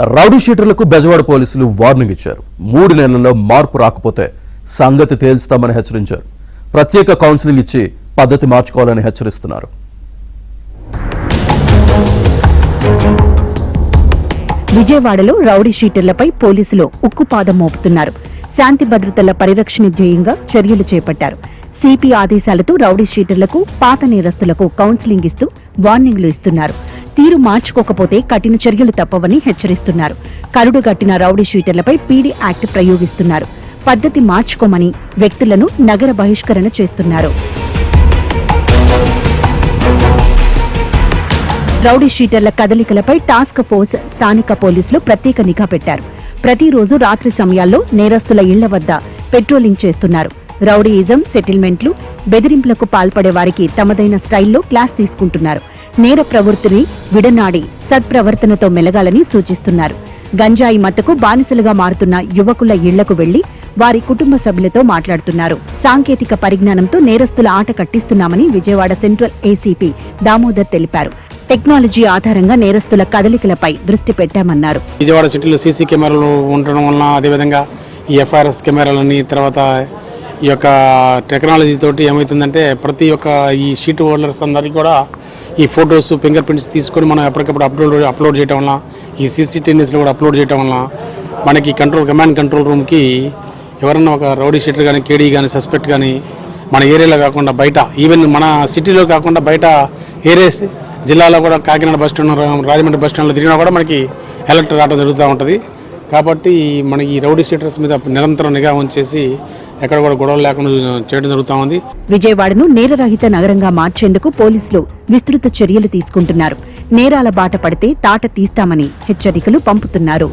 Rowdy షీటర్లకు Bezawada పోలీసులు warning ఇచ్చారు. 3 నెలల్లో మార్పు రాకపోతే సంగతి తేల్స్తామని హెచ్చరించారు. ప్రత్యేక కౌన్సిలింగ్ ఇచ్చి పద్ధతి మార్చుకోవాలని హెచ్చరిస్తున్నారు. విజయవాడలో రౌడీ షీటర్లపై పోలీసులు ఉక్కుపాదం మోపుతున్నారు. శాంతి భద్రతల పరిరక్షణ ధ్యేయంగా చర్యలు చేపట్టారు. సిపి ఆదేశాలతో రౌడీ షీటర్లకు, పాత నేరస్తులకు కౌన్సిలింగ్ ఇస్తూ వార్నింగ్లు ఇస్తున్నారు. తీరు మార్చుకోకపోతే కఠిన చర్యలు తప్పవని హెచ్చరిస్తున్నారు. కరుడుగట్టిన రౌడీ షీటర్లపై పీడీ యాక్ట్ ప్రయోగిస్తున్నారు. పద్ధతి మార్చుకోమని వ్యక్తులను నగర బహిష్కరణ చేస్తున్నారు. రౌడీ షీటర్ల కదలికలపై టాస్క్ ఫోర్స్, స్థానిక పోలీసులు ప్రత్యేక నిఘా పెట్టారు. ప్రతిరోజు రాత్రి సమయాల్లో నేరస్తుల ఇళ్ల వద్ద పెట్రోలింగ్ చేస్తున్నారు. రౌడీయిజం, సెటిల్మెంట్లు, బెదిరింపులకు పాల్పడే వారికి తమదైన స్టైల్లో క్లాస్ తీసుకుంటున్నారు. నేర ప్రవృత్తిని విడనాడి సత్ప్రవర్తనతో మెలగాలని సూచిస్తున్నారు. గంజాయి మత్తుకు బానిసలుగా మారుతున్న యువకుల ఇళ్లకు వెళ్లి వారి కుటుంబ సభ్యులతో మాట్లాడుతున్నారు. సాంకేతిక పరిజ్ఞానంతో నేరస్తుల ఆట కట్టిస్తున్నామని విజయవాడ సెంట్రల్ ఏసీపీ దామోదర్ తెలిపారు. టెక్నాలజీ ఆధారంగా నేరస్తుల కదలికలపై దృష్టి పెట్టామన్నారు. విజయవాడ సిటీలో సీసీ కెమెరాలు ఉండడం వలన, అదేవిధంగా ఈ ఎఫ్ఆర్ఎస్ కెమెరాలని, తర్వాత ఈ యొక్క టెక్నాలజీ తోటి ఏమవుతుందంటే ప్రతి ఒక్క ఈ షీట్ హోల్డర్స్ అందరికీ కూడా ఈ ఫొటోస్, ఫింగర్ ప్రింట్స్ తీసుకొని మనం ఎప్పటికప్పుడు అప్లోడ్ చేయడం వల్ల, ఈ సీసీటీవీస్లో కూడా అప్లోడ్ చేయడం వల్ల మనకి కమాండ్ కంట్రోల్ రూమ్కి ఎవరన్నా ఒక రౌడీ షీటర్ కానీ, కేడీ కానీ, సస్పెక్ట్ కానీ మన ఏరియాలో కాకుండా బయట, ఈవెన్ మన సిటీలో కాకుండా బయట ఏరియాస్ జిల్లాలో కూడా Kakinada bus stand, Rajahmundry bus స్టాండ్లో తిరిగినా కూడా మనకి అలర్ట్ రావడం జరుగుతూ ఉంటుంది. కాబట్టి మనకి ఈ రౌడీ షీటర్స్ మీద నిరంతరం నిఘా ఉంచేసి ఎక్కడ కూడా గొడవలు లేకుండా చేయడం జరుగుతూ ఉంది. విజయవాడను నేరరహిత నగరంగా మార్చేందుకు పోలీసులు విస్తృత చర్యలు తీసుకుంటున్నారు. నేరాల బాట పడితే తాట తీస్తామని హెచ్చరికలు పంపుతున్నారు.